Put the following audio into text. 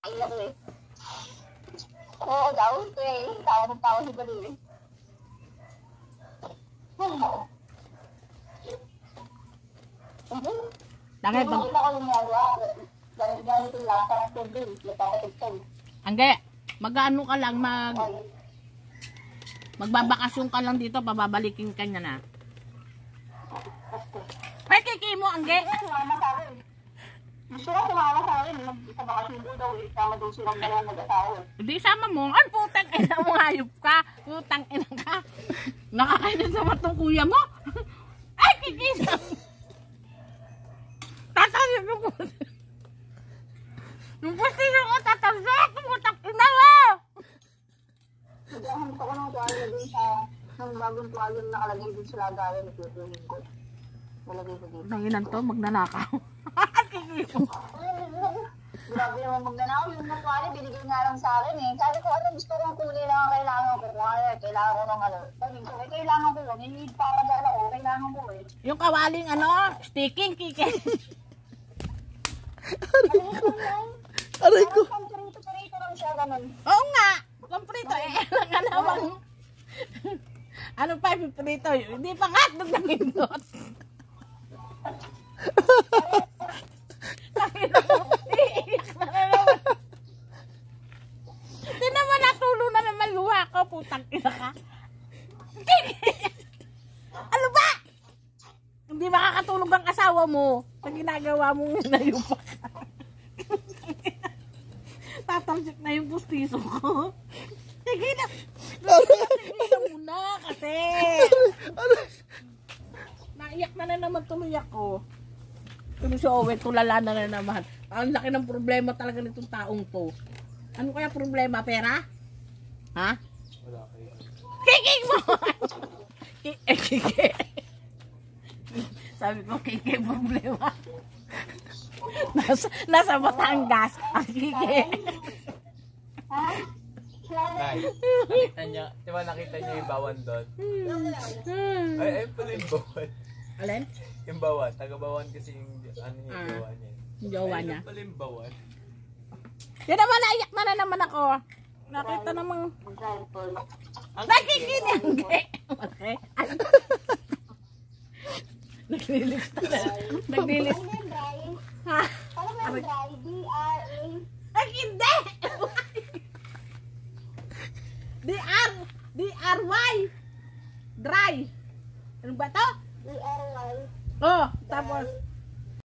Ay, naku eh. Oo daw, ito eh. Tawa si Balili. Dangay bang... Ito ko yung nagawa. Ganito lang, parang tubig. Napakatugtog. Angge, mag-ano ka lang, magbabakasyon ka lang dito, pababalikin ka niya na. Ay, kiki mo, Angge. Sumama sa akin. Gusto ko sumama sa akin. Magbakasyon doon daw eh. Sama doon silang dalawa mag-asawa. Hindi sama mo. Ay, putang ina mo, hayop ka. Putang ina ka. Nakakainan sa matong kuya mo. Ay, kiki na. Tatalip yung puti. Yung puti ko tatalip. Putang ina mo. Naghahanap ako ng tuwalya doon sa ng bagong tuwalya na nakalagay doon sa lagayan. Itutuhin ko. Nalagay ko dito. Tanginan to, magnanakaw. Grabe naman magnanakaw. Yung tuwalya binigay nga lang sa akin eh. Sabi ko, ano gusto kong kulay lang ang kailangan ko. Kailangan ko ng ano. Sabi ko, kailangan ko yun. Hindi papadala ko. Kailangan ko eh. Yung kawaling ano, sticking, kiki. Aray ko. Parito lang siya, ganun. Oo nga. Komplito eh. Nga naman. Ano pa, piprito? Hindi pa nga. Nagdangindot. Iiyak na naman. Hindi naman natulo na naman luha ko. Putang ina ka. Ano ba? Hindi makakatulog ang asawa mo sa ginagawa mong nayupa ka. Tatalsik na yung pustiso ko. Sige na. Sige na muna kasi. Naiyak na naman tuloy ako. Tuloy si Owen, tulala na naman. Ang laki ng problema talaga nitong taong to. Ano kaya problema? Pera? Ha? Wala kayo. Kikik mo! Kiki. Sabi ko, kiki problema. Nasa Batangas. Ang kiki. Tay, nakita niya, di ba nakita niyo yung bawan doon? Ay pala yung bawan. Alin? Yung bawan, taga-bawan kasi yung ano yung jowa niya. Yung jowa niya. Ay pala yung bawan. Yan naman, naiyak na naman ako. Nakita namang... Nakikinig! Okay. Naglilis na. Naglilis.